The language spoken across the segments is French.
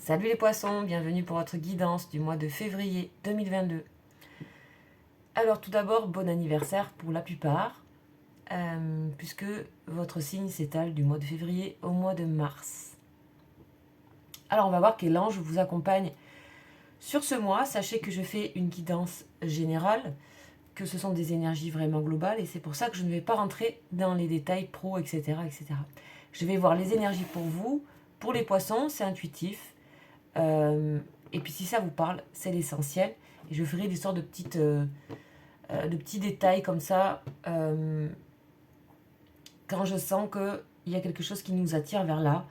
Salut les poissons, bienvenue pour votre guidance du mois de février 2022. Alors tout d'abord, bon anniversaire pour la plupart, puisque votre signe s'étale du mois de février au mois de mars. Alors on va voir quel ange vous accompagne sur ce mois. Sachez que je fais une guidance générale, que ce sont des énergies vraiment globales, et c'est pour ça que je ne vais pas rentrer dans les détails pro, etc., etc. Je vais voir les énergies pour vous. Pour les poissons, c'est intuitif. Et puis si ça vous parle, c'est l'essentiel. Et je ferai des sortes de petits détails comme ça quand je sens qu'il y a quelque chose qui nous attire vers là.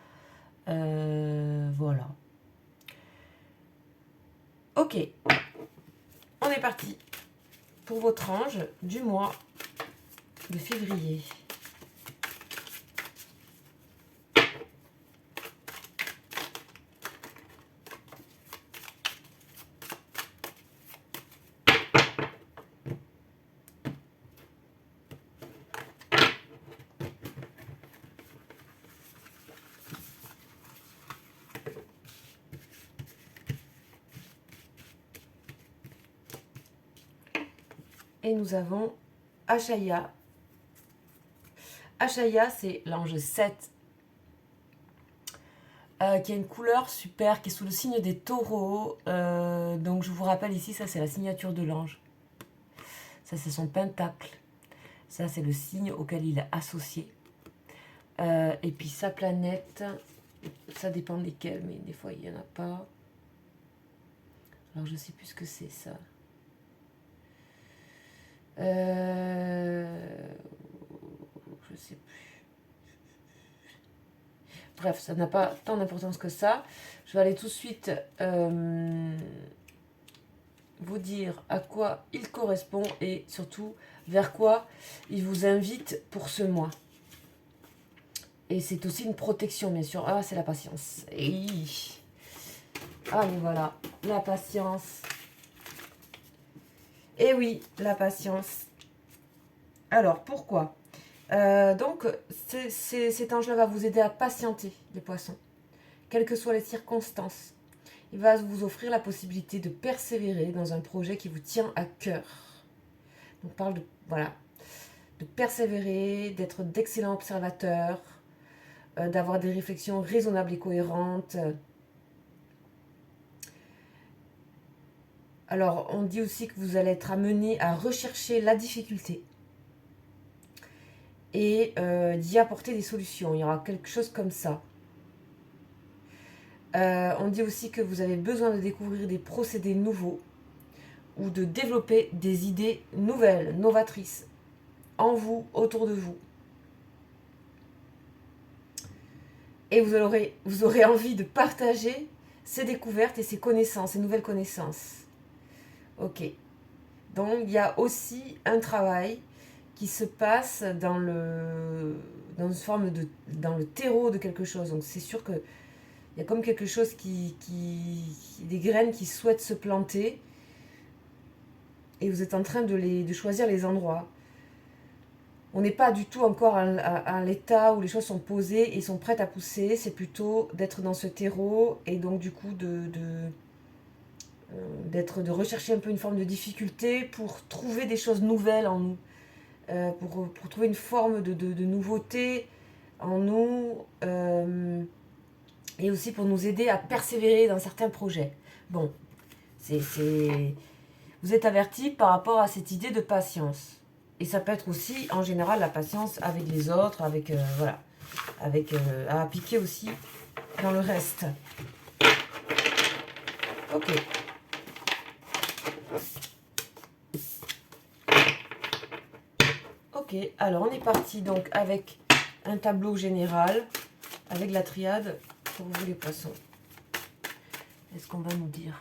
Voilà. Ok, on est parti pour votre ange du mois de février. Et nous avons Ashaya. Ashaya, c'est l'ange 7, qui a une couleur super, qui est sous le signe des taureaux. Donc je vous rappelle ici, ça c'est la signature de l'ange. Ça c'est son pentacle. Ça c'est le signe auquel il est associé. Et puis sa planète, ça dépend desquelles, mais des fois il n'y en a pas. Alors je sais plus ce que c'est ça. Je sais plus. Bref, ça n'a pas tant d'importance que ça. Je vais aller tout de suite vous dire à quoi il correspond et surtout vers quoi il vous invite pour ce mois. Et c'est aussi une protection, bien sûr. Ah, c'est la patience. Ah, mais voilà, la patience. Et oui, la patience. Alors, pourquoi donc, cet ange-là va vous aider à patienter, les poissons, quelles que soient les circonstances. Il va vous offrir la possibilité de persévérer dans un projet qui vous tient à cœur. On parle de persévérer, d'être d'excellents observateurs, d'avoir des réflexions raisonnables et cohérentes. Alors, on dit aussi que vous allez être amené à rechercher la difficulté et d'y apporter des solutions. Il y aura quelque chose comme ça. On dit aussi que vous avez besoin de découvrir des procédés nouveaux ou de développer des idées nouvelles, novatrices, en vous, autour de vous. Et vous aurez envie de partager ces découvertes et ces connaissances, ces nouvelles connaissances. Ok. Donc, il y a aussi un travail qui se passe dans le terreau de quelque chose. Donc, c'est sûr qu'il y a comme quelque chose des graines qui souhaitent se planter. Et vous êtes en train de choisir les endroits. On n'est pas du tout encore à l'état où les choses sont posées et sont prêtes à pousser. C'est plutôt d'être dans ce terreau et donc du coup de rechercher un peu une forme de difficulté pour trouver des choses nouvelles en nous, pour trouver une forme de nouveauté en nous, et aussi pour nous aider à persévérer dans certains projets. Bon, vous êtes avertis par rapport à cette idée de patience. Et ça peut être aussi, en général, la patience avec les autres, à appliquer aussi dans le reste. Ok. Ok, alors on est parti donc avec un tableau général, avec la triade pour vous les poissons. Est-ce qu'on va nous dire ?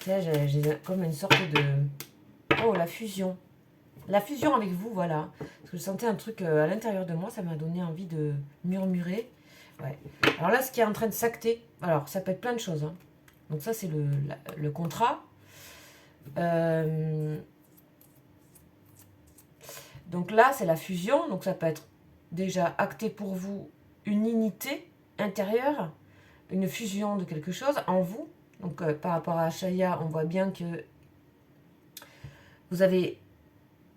Là, j'ai comme une sorte de... Oh, la fusion. La fusion avec vous, voilà. Parce que je sentais un truc à l'intérieur de moi, ça m'a donné envie de murmurer. Ouais. Alors là, ce qui est en train de s'acter, alors ça peut être plein de choses. Hein. Donc ça, c'est le contrat. Donc là, c'est la fusion. Donc ça peut être déjà acté pour vous une unité intérieure, une fusion de quelque chose en vous. Donc par rapport à Shaya, on voit bien que vous avez...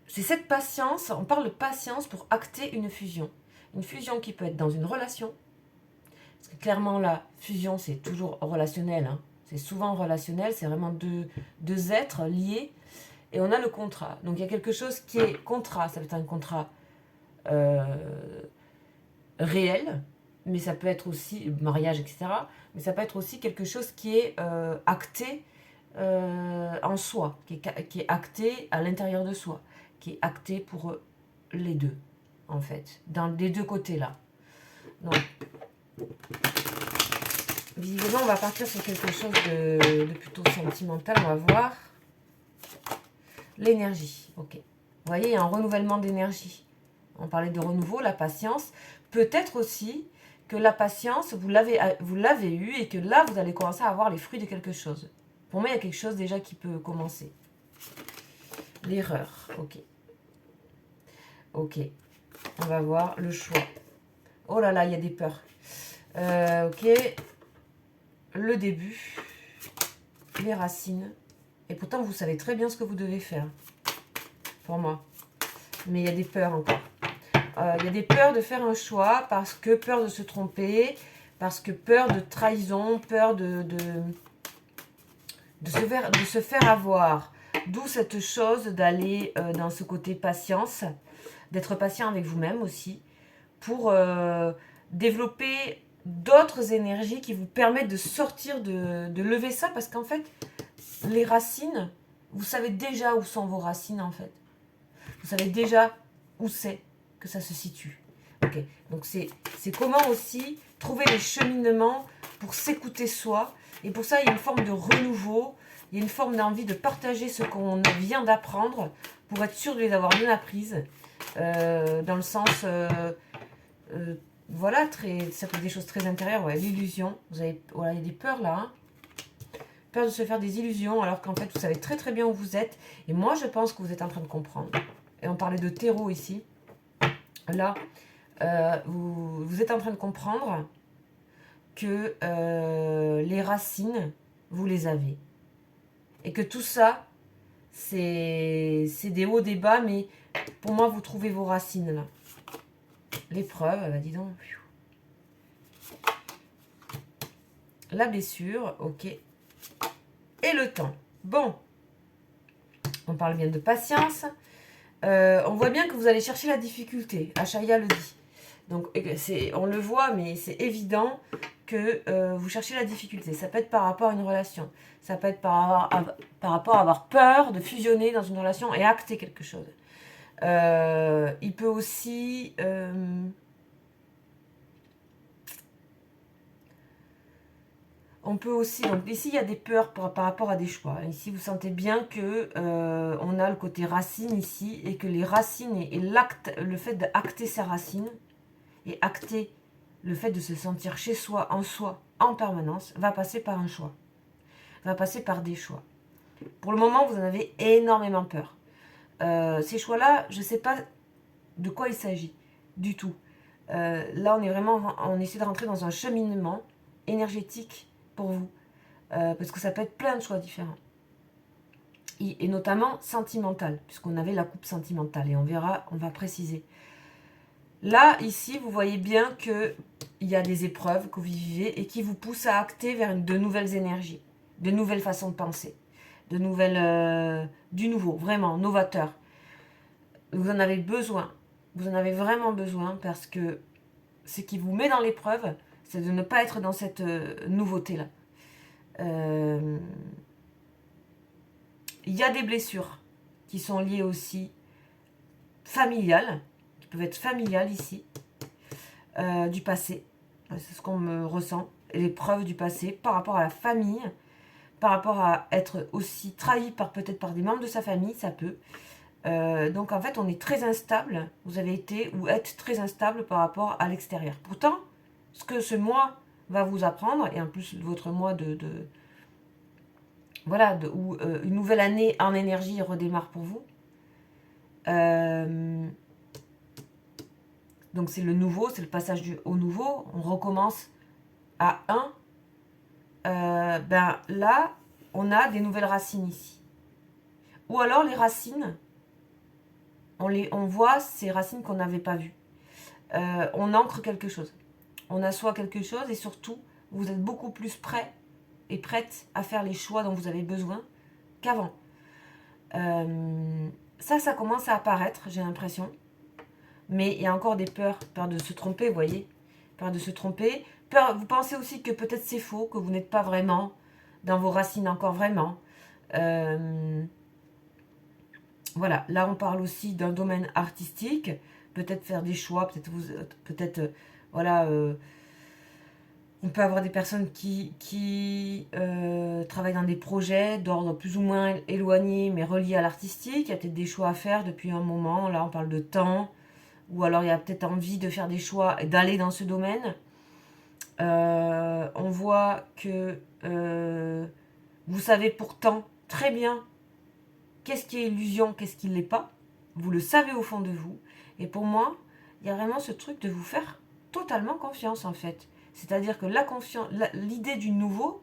C'est cette patience, on parle de patience pour acter une fusion. Une fusion qui peut être dans une relation. Parce que clairement, la fusion, c'est toujours relationnel. Hein. C'est souvent relationnel, c'est vraiment deux êtres liés. Et on a le contrat. Donc il y a quelque chose qui est contrat. Ça peut être un contrat réel, mais ça peut être aussi mariage, etc. Mais ça peut être aussi quelque chose qui est acté en soi, qui est acté à l'intérieur de soi, qui est acté pour les deux, en fait, dans les deux côtés là. Donc, visiblement, on va partir sur quelque chose de plutôt sentimental. On va voir l'énergie. Ok. Vous voyez, il y a un renouvellement d'énergie. On parlait de renouveau, la patience. Peut-être aussi que la patience, vous l'avez eue et que là, vous allez commencer à avoir les fruits de quelque chose. Pour moi, il y a quelque chose déjà qui peut commencer. L'erreur. Ok. Ok. On va voir le choix. Oh là là, il y a des peurs. Ok. Le début. Les racines. Et pourtant, vous savez très bien ce que vous devez faire. Pour moi. Mais il y a des peurs encore. Il y a des peurs de faire un choix parce que peur de se tromper, parce que peur de trahison, peur de se faire avoir. D'où cette chose d'aller dans ce côté patience, d'être patient avec vous-même aussi, pour développer d'autres énergies qui vous permettent de sortir, de lever ça, parce qu'en fait, les racines, vous savez déjà où sont vos racines en fait. Vous savez déjà où c'est que ça se situe. Ok, donc c'est comment aussi trouver les cheminements pour s'écouter soi. Et pour ça, il y a une forme de renouveau, il y a une forme d'envie de partager ce qu'on vient d'apprendre pour être sûr de les avoir bien apprises. Dans le sens, voilà, ça peut être des choses très intérieures. Ouais, l'illusion, voilà, il y a des peurs là. Hein. Peur de se faire des illusions alors qu'en fait, vous savez très très bien où vous êtes. Et moi, je pense que vous êtes en train de comprendre. Et on parlait de terreau ici. Là, vous êtes en train de comprendre que les racines, vous les avez. Et que tout ça, c'est des hauts, des bas, mais pour moi, vous trouvez vos racines là. L'épreuve, bah dis donc. La blessure, ok. Et le temps. Bon, on parle bien de patience. On voit bien que vous allez chercher la difficulté. Achaya le dit. Donc, on le voit, mais c'est évident que vous cherchez la difficulté. Ça peut être par rapport à une relation. Ça peut être par rapport à avoir peur de fusionner dans une relation et acter quelque chose. Il peut aussi... on peut aussi... Donc ici, il y a des peurs par rapport à des choix. Ici, vous sentez bien que on a le côté racine ici et que les racines et le fait d'acter sa racine et acter le fait de se sentir chez soi, en permanence, va passer par un choix. Va passer par des choix. Pour le moment, vous en avez énormément peur. Ces choix-là, je ne sais pas de quoi il s'agit du tout. Là, on essaie de rentrer dans un cheminement énergétique pour vous. Parce que ça peut être plein de choix différents. Et notamment sentimental, puisqu'on avait la coupe sentimentale. Et on va préciser. Là, ici, vous voyez bien qu'il y a des épreuves que vous vivez et qui vous poussent à acter vers de nouvelles énergies, de nouvelles façons de penser, du nouveau, vraiment, novateur. Vous en avez besoin. Vous en avez vraiment besoin parce que ce qui vous met dans l'épreuve, c'est de ne pas être dans cette nouveauté-là. Il y a des blessures qui sont liées aussi familiales, qui peuvent être familiales ici, du passé. C'est ce qu'on me ressent. Les preuves du passé par rapport à la famille, par rapport à être aussi trahi peut-être par des membres de sa famille, ça peut. Donc en fait, on est très instable. Vous avez été ou êtes très instable par rapport à l'extérieur. Pourtant, ce que ce mois va vous apprendre, et en plus votre mois voilà, où une nouvelle année en énergie redémarre pour vous. Donc c'est le nouveau, c'est le passage au nouveau. On recommence à 1. Ben là, on a des nouvelles racines ici. Ou alors les racines, on voit ces racines qu'on n'avait pas vues. On ancre quelque chose. On assoit quelque chose et surtout, vous êtes beaucoup plus prêt et prête à faire les choix dont vous avez besoin qu'avant. Ça commence à apparaître, j'ai l'impression. Mais il y a encore des peurs. Peur de se tromper, vous voyez. Peur de se tromper. Peur, vous pensez aussi que peut-être c'est faux, que vous n'êtes pas vraiment dans vos racines encore vraiment. Voilà, là on parle aussi d'un domaine artistique. Peut-être faire des choix, peut-être voilà... on peut avoir des personnes qui travaillent dans des projets d'ordre plus ou moins éloigné, mais reliés à l'artistique. Il y a peut-être des choix à faire depuis un moment. Là, on parle de temps. Ou alors, il y a peut-être envie de faire des choix et d'aller dans ce domaine. On voit que vous savez pourtant très bien qu'est-ce qui est illusion, qu'est-ce qui ne l'est pas. Vous le savez au fond de vous. Et pour moi, il y a vraiment ce truc de vous faire totalement confiance, en fait. C'est-à-dire que l'idée du nouveau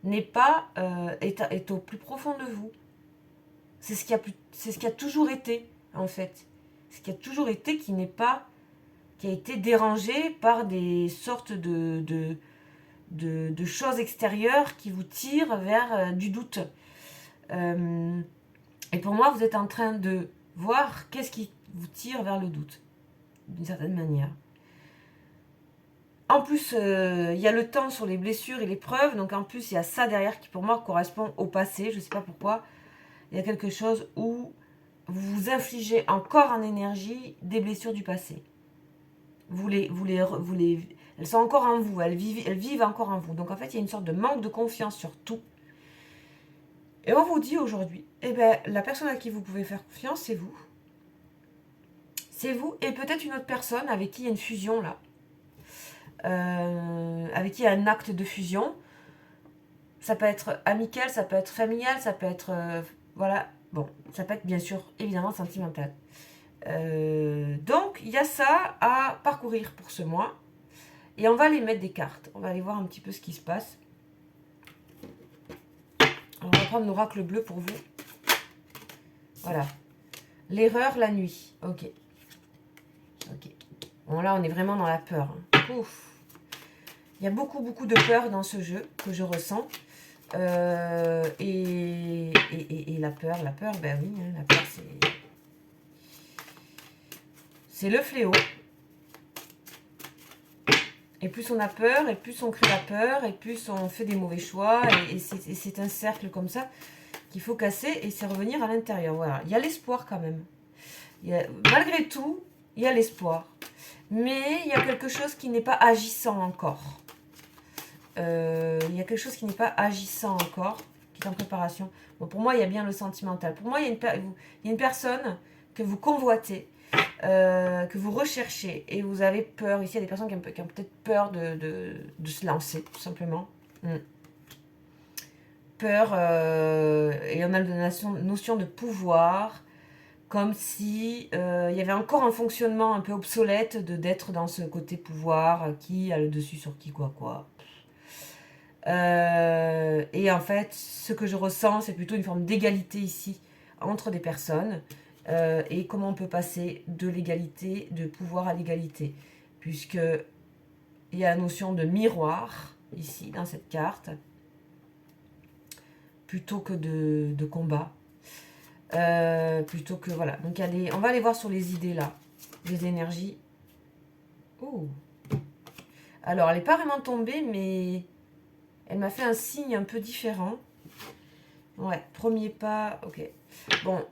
n'est pas est au plus profond de vous. C'est ce qui a toujours été, en fait. Ce qui a toujours été qui a été dérangé par des sortes de choses extérieures qui vous tirent vers du doute. Et pour moi, vous êtes en train de voir qu'est-ce qui vous tire vers le doute, d'une certaine manière. En plus, il y a le temps sur les blessures et les preuves. Donc en plus, il y a ça derrière qui pour moi correspond au passé. Je ne sais pas pourquoi. Il y a quelque chose où vous vous infligez encore en énergie des blessures du passé. Elles sont encore en vous. Elles vivent encore en vous. Donc en fait, il y a une sorte de manque de confiance sur tout. Et on vous dit aujourd'hui, eh ben, la personne à qui vous pouvez faire confiance, c'est vous. C'est vous et peut-être une autre personne avec qui il y a une fusion là. Avec qui il y a un acte de fusion. Ça peut être amical, ça peut être familial, ça peut être... voilà, bon, ça peut être bien sûr évidemment sentimental. Donc, il y a ça à parcourir pour ce mois. Et on va aller mettre des cartes. On va aller voir un petit peu ce qui se passe. On va prendre l'oracle bleu pour vous. Voilà. L'erreur la nuit. Ok. Ok. Bon, là, on est vraiment dans la peur. Ouf. Il y a beaucoup, beaucoup de peur dans ce jeu que je ressens. Et la peur, ben oui, hein, la peur, c'est le fléau. Et plus on a peur, et plus on crée la peur, et plus on fait des mauvais choix. Et c'est un cercle comme ça qu'il faut casser, et c'est revenir à l'intérieur. Voilà. Il y a l'espoir quand même. Malgré tout, il y a l'espoir. Mais il y a quelque chose qui n'est pas agissant encore. Il y a quelque chose qui n'est pas agissant encore, qui est en préparation. Bon, pour moi, il y a bien le sentimental. Pour moi, il y a une personne que vous convoitez, que vous recherchez, et vous avez peur. Ici, il y a des personnes qui ont peut-être peur de se lancer, tout simplement. Peur, et on a la notion de pouvoir, comme si il y avait encore un fonctionnement un peu obsolète d'être dans ce côté pouvoir, qui a le dessus sur qui, quoi. Et en fait, ce que je ressens, c'est plutôt une forme d'égalité ici entre des personnes, et comment on peut passer de l'égalité, de pouvoir à l'égalité, puisque il y a la notion de miroir ici dans cette carte, plutôt que de combat, plutôt que voilà. Donc on va aller voir sur les idées là, les énergies. Oh. Alors elle n'est pas vraiment tombée, mais elle m'a fait un signe un peu différent. Ouais, premier pas, ok. Bon,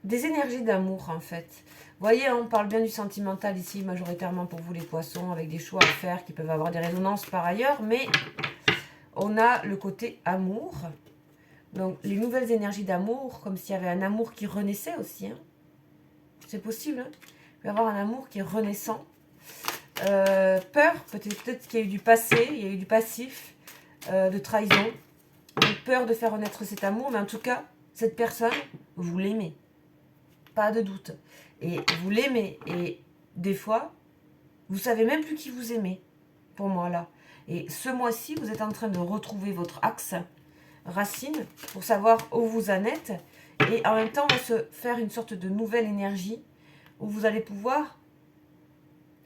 des énergies d'amour en fait. Vous voyez, on parle bien du sentimental ici, majoritairement pour vous les poissons, avec des choix à faire qui peuvent avoir des résonances par ailleurs, mais on a le côté amour. Donc, les nouvelles énergies d'amour, comme s'il y avait un amour qui renaissait aussi. Hein. C'est possible, hein. Il peut y avoir un amour qui est renaissant. Peur, peut-être qu'il y a eu du passé, il y a eu du passif, de trahison. ont peur de faire renaître cet amour, mais en tout cas, cette personne, vous l'aimez. Pas de doute. Et vous l'aimez. Et des fois, vous savez même plus qui vous aimez, pour moi, là. Et ce mois-ci, vous êtes en train de retrouver votre axe racine pour savoir où vous en êtes. Et en même temps, on va se faire une sorte de nouvelle énergie où vous allez pouvoir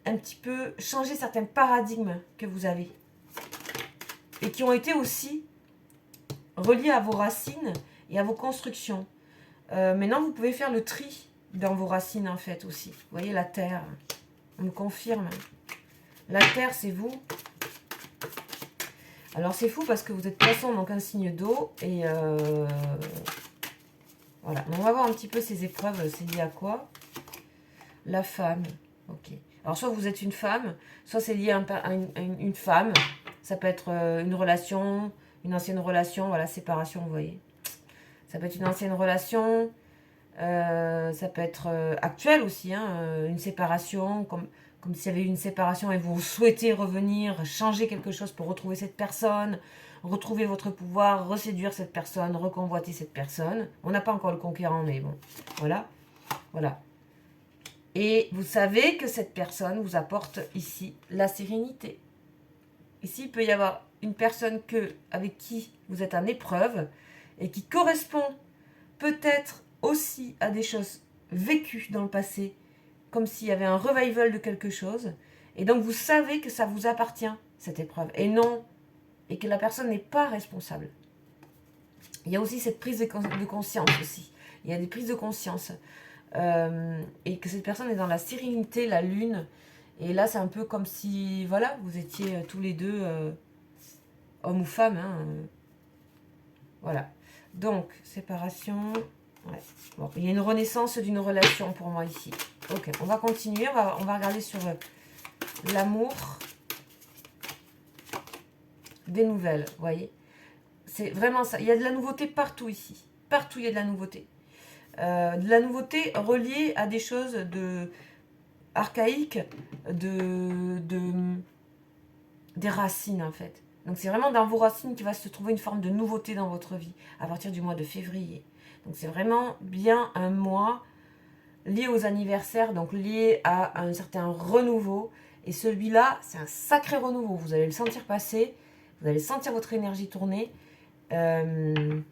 un petit peu changer certains paradigmes que vous avez. Et qui ont été aussi reliés à vos racines et à vos constructions. Maintenant, vous pouvez faire le tri dans vos racines, en fait, aussi. Vous voyez, la terre, on me confirme. La terre, c'est vous. Alors, c'est fou parce que vous êtes poisson, donc un signe d'eau. Et voilà. On va voir un petit peu ces épreuves. C'est lié à quoi? La femme. Ok. Alors, soit vous êtes une femme, soit c'est lié à une femme. Ça peut être une relation, une ancienne relation. Voilà, séparation, vous voyez. Ça peut être une ancienne relation. Ça peut être actuel aussi, hein, une séparation, comme s'il y avait eu une séparation et vous souhaitez revenir, changer quelque chose pour retrouver cette personne, retrouver votre pouvoir, reséduire cette personne, reconvoiter cette personne. On n'a pas encore le conquérant, mais bon, voilà. Voilà. Et vous savez que cette personne vous apporte ici la sérénité. Ici, il peut y avoir une personne avec qui vous êtes en épreuve et qui correspond peut-être aussi à des choses vécues dans le passé, comme s'il y avait un revival de quelque chose. Et donc, vous savez que ça vous appartient, cette épreuve. Et non, et que la personne n'est pas responsable. Il y a aussi cette prise de conscience aussi. Il y a des prises de conscience. Et que cette personne est dans la sérénité, la lune. Et là, c'est un peu comme si, voilà, vous étiez tous les deux homme ou femme. Hein, voilà. Donc, séparation. Ouais. Bon, il y a une renaissance d'une relation pour moi ici. Ok, on va continuer. On va regarder sur l'amour. Des nouvelles, vous voyez. C'est vraiment ça. Il y a de la nouveauté partout ici. Partout, il y a de la nouveauté. De la nouveauté reliée à des choses archaïques, des racines, en fait. Donc, c'est vraiment dans vos racines qu'il va se trouver une forme de nouveauté dans votre vie, à partir du mois de février. Donc, c'est vraiment bien un mois lié aux anniversaires, donc lié à un certain renouveau. Et celui-là, c'est un sacré renouveau. Vous allez le sentir passer, vous allez sentir votre énergie tourner. Mais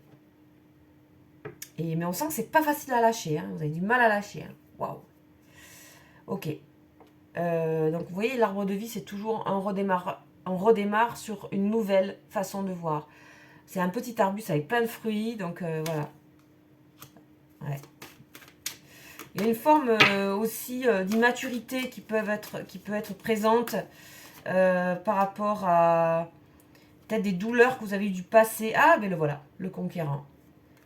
on sent que c'est pas facile à lâcher. Hein. Vous avez du mal à lâcher. Hein. Waouh. Ok. Donc, vous voyez, l'arbre de vie, c'est toujours on redémarre sur une nouvelle façon de voir. C'est un petit arbuste avec plein de fruits. Donc, voilà. Ouais. Il y a une forme aussi d'immaturité qui peut être présente par rapport à peut-être des douleurs que vous avez eues du passé. Ah, ben le voilà, le conquérant.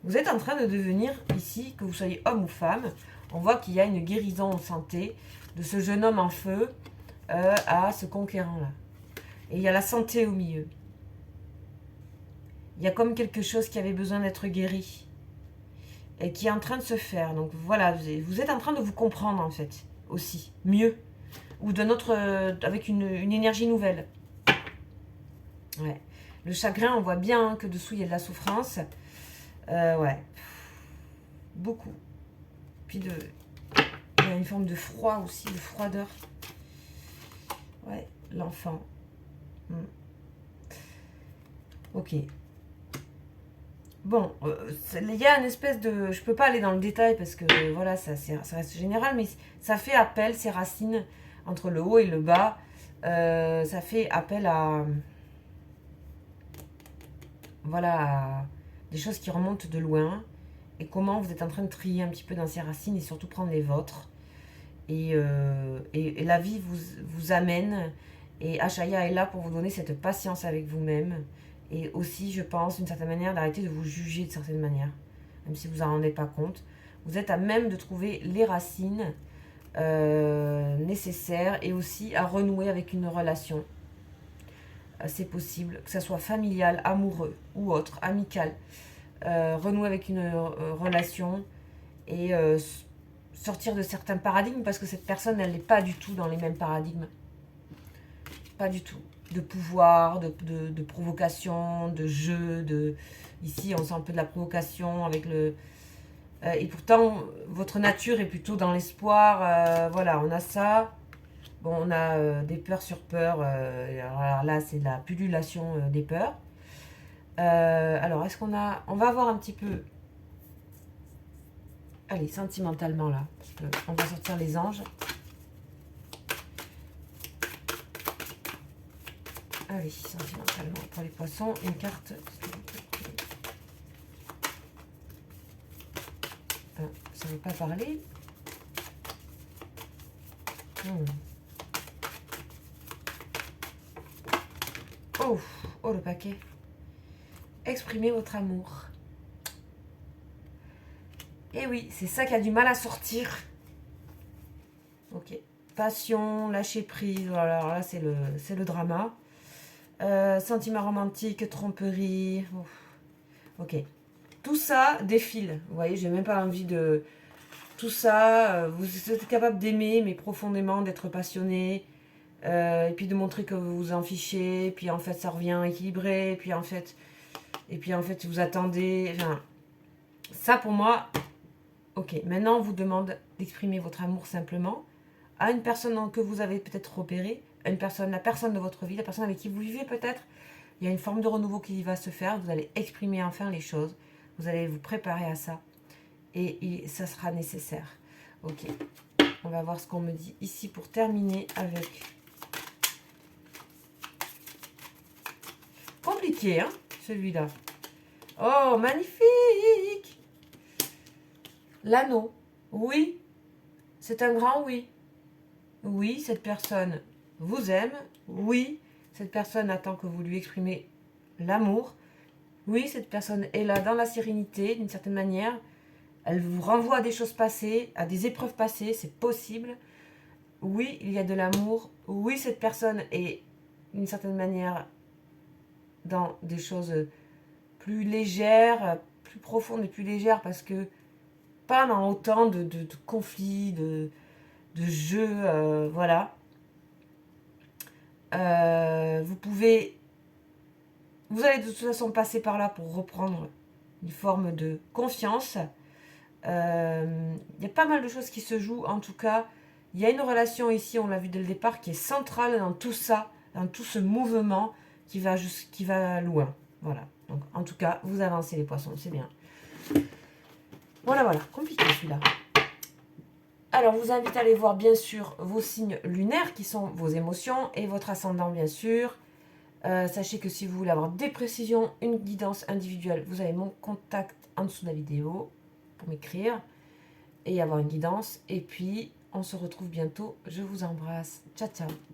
Vous êtes en train de devenir ici, que vous soyez homme ou femme, on voit qu'il y a une guérison en santé de ce jeune homme en feu à ce conquérant-là. Et il y a la santé au milieu. Il y a comme quelque chose qui avait besoin d'être guéri et qui est en train de se faire. Donc voilà, vous êtes en train de vous comprendre en fait, aussi, mieux, ou avec une énergie nouvelle. Ouais. Le chagrin, on voit bien hein, que dessous il y a de la souffrance. Ouais. Beaucoup. Puis il y a une forme de froid aussi, de froideur. Ouais, l'enfant. Ok. Bon, il y a une espèce de... Je peux pas aller dans le détail parce que voilà, ça reste général, mais ça fait appel, ces racines, entre le haut et le bas, ça fait appel à... Voilà, des choses qui remontent de loin. Et comment vous êtes en train de trier un petit peu dans ces racines et surtout prendre les vôtres. Et la vie vous amène. Et Ashaya est là pour vous donner cette patience avec vous-même. Et aussi, je pense, d'une certaine manière, d'arrêter de vous juger de certaine manière. Même si vous n'en rendez pas compte. Vous êtes à même de trouver les racines nécessaires et aussi à renouer avec une relation. C'est possible, que ce soit familial, amoureux ou autre, amical. Renouer avec une relation et sortir de certains paradigmes parce que cette personne, elle n'est pas du tout dans les mêmes paradigmes. Pas du tout. de pouvoir, de provocation, de jeu. Ici, on sent un peu de la provocation avec le... et pourtant, votre nature est plutôt dans l'espoir. Voilà, on a ça. Bon, on a des peurs sur peurs. Alors là, c'est la pullulation des peurs. Alors, est-ce qu'on a... On va voir un petit peu... Allez, sentimentalement, là. On va sortir les anges. Allez, sentimentalement, pour les poissons, une carte... ça ne veut pas parler. Oh, le paquet. Exprimez votre amour. Et oui, c'est ça qui a du mal à sortir. Ok. Passion, lâcher prise. Voilà, alors là, c'est le drama. Sentiment romantique, tromperie. Ok. Tout ça défile. Vous voyez, j'ai même pas envie de... Tout ça, vous êtes capable d'aimer, mais profondément, d'être passionné. Et puis de montrer que vous vous en fichez. Et puis en fait, ça revient équilibré. Et puis en fait, vous attendez. Enfin, ça pour moi... Ok, maintenant on vous demande d'exprimer votre amour simplement à une personne que vous avez peut-être repérée, la personne de votre vie, la personne avec qui vous vivez peut-être. Il y a une forme de renouveau qui va se faire, vous allez exprimer enfin les choses, vous allez vous préparer à ça et ça sera nécessaire. Ok, on va voir ce qu'on me dit ici pour terminer avec... Compliqué, hein, celui-là. Oh, magnifique! L'anneau, oui, c'est un grand oui. Oui, cette personne vous aime. Oui, cette personne attend que vous lui exprimez l'amour. Oui, cette personne est là dans la sérénité, d'une certaine manière. Elle vous renvoie à des choses passées, à des épreuves passées, c'est possible. Oui, il y a de l'amour. Oui, cette personne est, d'une certaine manière, dans des choses plus légères, plus profondes et plus légères, parce que pas dans autant de conflits, de jeux, voilà. Vous allez de toute façon passer par là pour reprendre une forme de confiance. Il y a pas mal de choses qui se jouent. En tout cas, il y a une relation ici, on l'a vu dès le départ, qui est centrale dans tout ça, dans tout ce mouvement qui va loin. Voilà. Donc, en tout cas, vous avancez les poissons, c'est bien. Voilà, compliqué celui-là. Alors, je vous invite à aller voir bien sûr vos signes lunaires qui sont vos émotions et votre ascendant bien sûr. Sachez que si vous voulez avoir des précisions, une guidance individuelle, vous avez mon contact en dessous de la vidéo pour m'écrire et avoir une guidance. Et puis, on se retrouve bientôt. Je vous embrasse. Ciao, ciao.